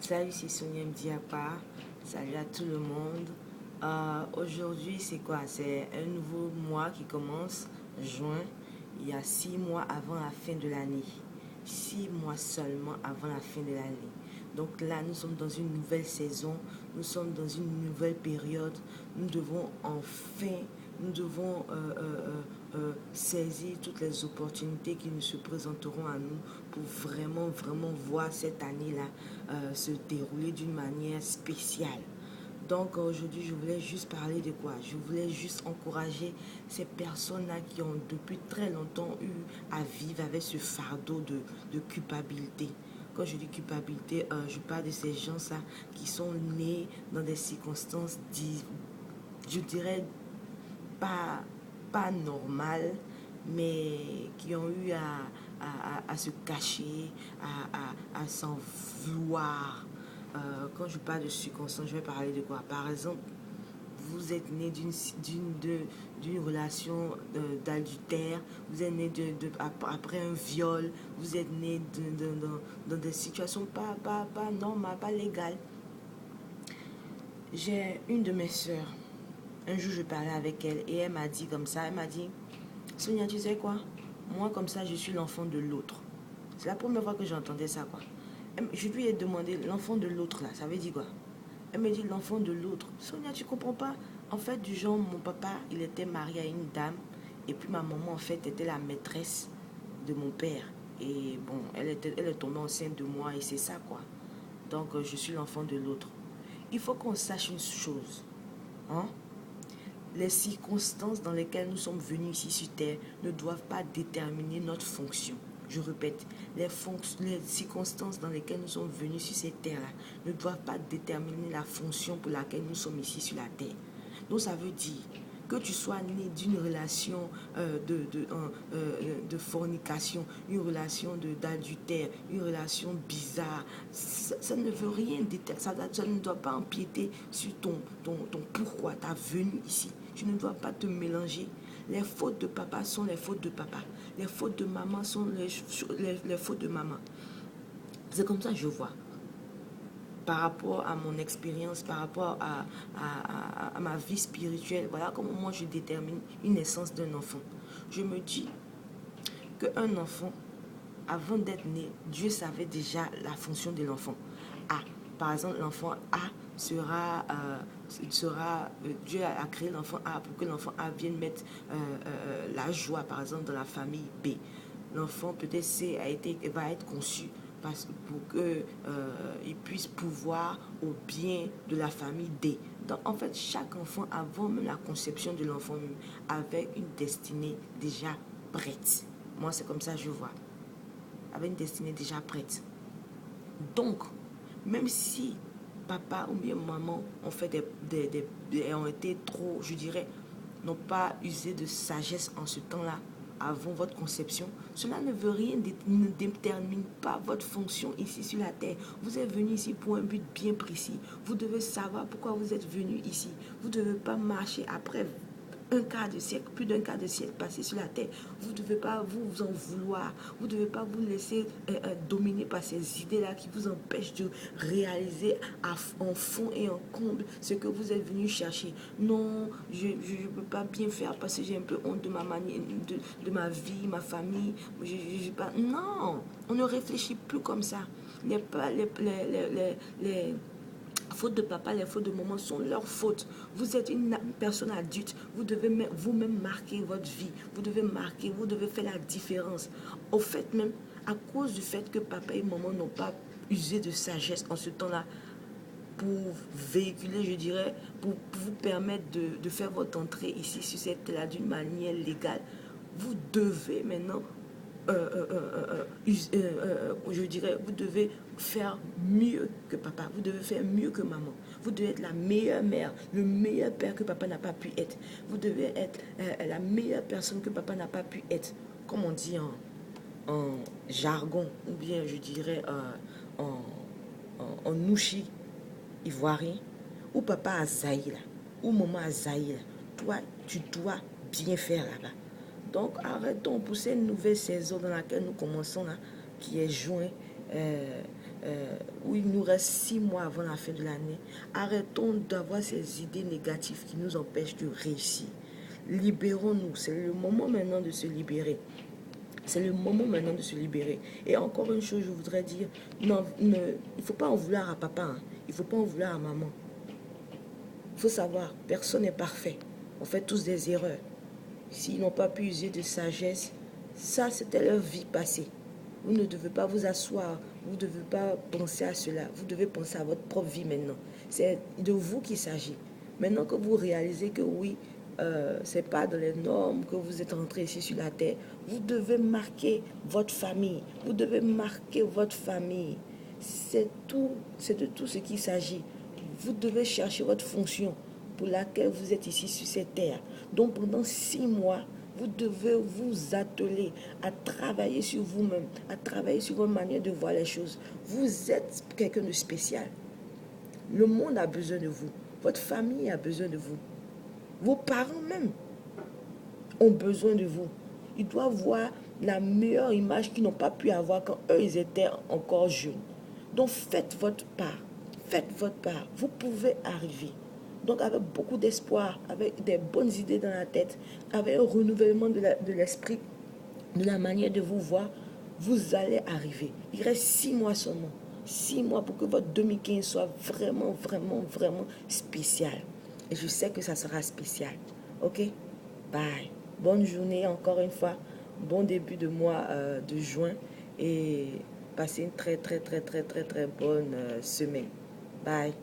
Salut, c'est Sonia Mdiapa. Salut à tout le monde. Aujourd'hui, c'est quoi? C'est un nouveau mois qui commence, juin. Il y a 6 mois avant la fin de l'année. 6 mois seulement avant la fin de l'année. Donc là, nous sommes dans une nouvelle saison. Nous sommes dans une nouvelle période. Nous devons enfin, nous devons saisir toutes les opportunités qui nous se présenteront à nous pour vraiment, vraiment voir cette année-là se dérouler d'une manière spéciale. Donc aujourd'hui, je voulais juste parler de quoi? Je voulais juste encourager ces personnes-là qui ont depuis très longtemps eu à vivre avec ce fardeau de culpabilité. Quand je dis culpabilité, je parle de ces gens-là qui sont nés dans des circonstances, je dirais, pas, pas normales, mais qui ont eu à se cacher, à s'en vouloir. Quand je parle de circonstances, je vais parler de quoi? Par exemple, vous êtes né d'une relation d'adultère, vous êtes né après un viol, vous êtes né dans des situations pas normales, pas légales. J'ai une de mes soeurs, un jour je parlais avec elle et elle m'a dit comme ça, elle m'a dit, Sonia, tu sais quoi? Moi comme ça, je suis l'enfant de l'autre. C'est la première fois que j'entendais ça, quoi. Je lui ai demandé, l'enfant de l'autre, là, ça veut dire quoi? Elle me dit, l'enfant de l'autre. Sonia, tu comprends pas? En fait, du genre, mon papa, il était marié à une dame. Et puis ma maman, en fait, était la maîtresse de mon père. Et bon, elle est tombée enceinte de moi et c'est ça, quoi. Donc, je suis l'enfant de l'autre. Il faut qu'on sache une chose. Hein? Les circonstances dans lesquelles nous sommes venus ici sur Terre ne doivent pas déterminer notre fonction. Je répète, les circonstances dans lesquelles nous sommes venus sur cette terre-là ne doivent pas déterminer la fonction pour laquelle nous sommes ici sur la terre. Donc ça veut dire que tu sois né d'une relation de fornication, une relation d'adultère, une relation bizarre, ça ne veut rien déterminer, ça ne doit pas empiéter sur ton pourquoi, ta venue ici. Tu ne dois pas te mélanger. Les fautes de papa sont les fautes de papa. Les fautes de maman sont les fautes de maman. C'est comme ça que je vois. Par rapport à mon expérience, par rapport à ma vie spirituelle, voilà comment moi je détermine une naissance d'un enfant. Je me dis qu'un enfant, avant d'être né, Dieu savait déjà la fonction de l'enfant. Par exemple, l'enfant A Dieu a créé l'enfant A pour que l'enfant A vienne mettre la joie, par exemple, dans la famille B. L'enfant peut-être C va être conçu pour qu'il puisse pouvoir au bien de la famille D. Donc, en fait, chaque enfant, avant même la conception de l'enfant, avait une destinée déjà prête. Moi, c'est comme ça que je vois. Avait une destinée déjà prête. Donc, même si papa ou bien maman ont fait ont été trop, je dirais, n'ont pas usé de sagesse en ce temps-là, avant votre conception, cela ne veut rien, ne détermine pas votre fonction ici sur la terre. Vous êtes venu ici pour un but bien précis. Vous devez savoir pourquoi vous êtes venu ici. Vous ne devez pas marcher après un quart de siècle, plus d'un quart de siècle passé sur la terre. Vous ne devez pas vous en vouloir. Vous ne devez pas vous laisser dominer par ces idées-là qui vous empêchent de réaliser en fond et en comble ce que vous êtes venu chercher. Non, je ne peux pas bien faire parce que j'ai un peu honte de ma manière, de ma vie, ma famille. Non, on ne réfléchit plus comme ça. Les fautes de papa, les fautes de maman sont leurs fautes. Vous êtes une personne adulte. Vous devez vous-même marquer votre vie. Vous devez faire la différence. Au fait même, à cause du fait que papa et maman n'ont pas usé de sagesse en ce temps-là pour véhiculer, je dirais, pour vous permettre de faire votre entrée ici sur cette terre-là d'une manière légale, vous devez maintenant je dirais, vous devez faire mieux que papa, vous devez faire mieux que maman, vous devez être la meilleure mère, le meilleur père que papa n'a pas pu être, vous devez être la meilleure personne que papa n'a pas pu être, comme on dit en jargon, ou bien je dirais en nouchi ivoirien, ou papa a zaï là, ou maman a zaï là, toi tu dois bien faire là-bas. Donc arrêtons pour cette nouvelle saison dans laquelle nous commençons là, qui est juin, où il nous reste 6 mois avant la fin de l'année. Arrêtons d'avoir ces idées négatives qui nous empêchent de réussir. Libérons-nous. C'est le moment maintenant de se libérer. C'est le moment maintenant de se libérer. Et encore une chose, je voudrais dire, non, il ne faut pas en vouloir à papa. Hein. Il ne faut pas en vouloir à maman. Il faut savoir, personne n'est parfait. On fait tous des erreurs. S'ils n'ont pas pu user de sagesse, ça, c'était leur vie passée. Vous ne devez pas vous asseoir, vous ne devez pas penser à cela. Vous devez penser à votre propre vie maintenant. C'est de vous qu'il s'agit. Maintenant que vous réalisez que oui, ce n'est pas dans les normes que vous êtes rentré ici sur la terre, vous devez marquer votre famille. Vous devez marquer votre famille. C'est de tout ce qu'il s'agit. Vous devez chercher votre fonction pour laquelle vous êtes ici sur cette terre. Donc pendant 6 mois, vous devez vous atteler à travailler sur vous-même, à travailler sur votre manière de voir les choses. Vous êtes quelqu'un de spécial. Le monde a besoin de vous. Votre famille a besoin de vous. Vos parents même ont besoin de vous. Ils doivent voir la meilleure image qu'ils n'ont pas pu avoir quand eux, ils étaient encore jeunes. Donc faites votre part. Faites votre part. Vous pouvez arriver. Donc avec beaucoup d'espoir, avec des bonnes idées dans la tête, avec un renouvellement de l'esprit, de la manière de vous voir, vous allez arriver. Il reste 6 mois seulement. 6 mois pour que votre 2015 soit vraiment, vraiment, vraiment spécial. Et je sais que ça sera spécial. Ok? Bye. Bonne journée encore une fois. Bon début de mois de juin. Et passez une très, très, très, très, très, très bonne semaine. Bye.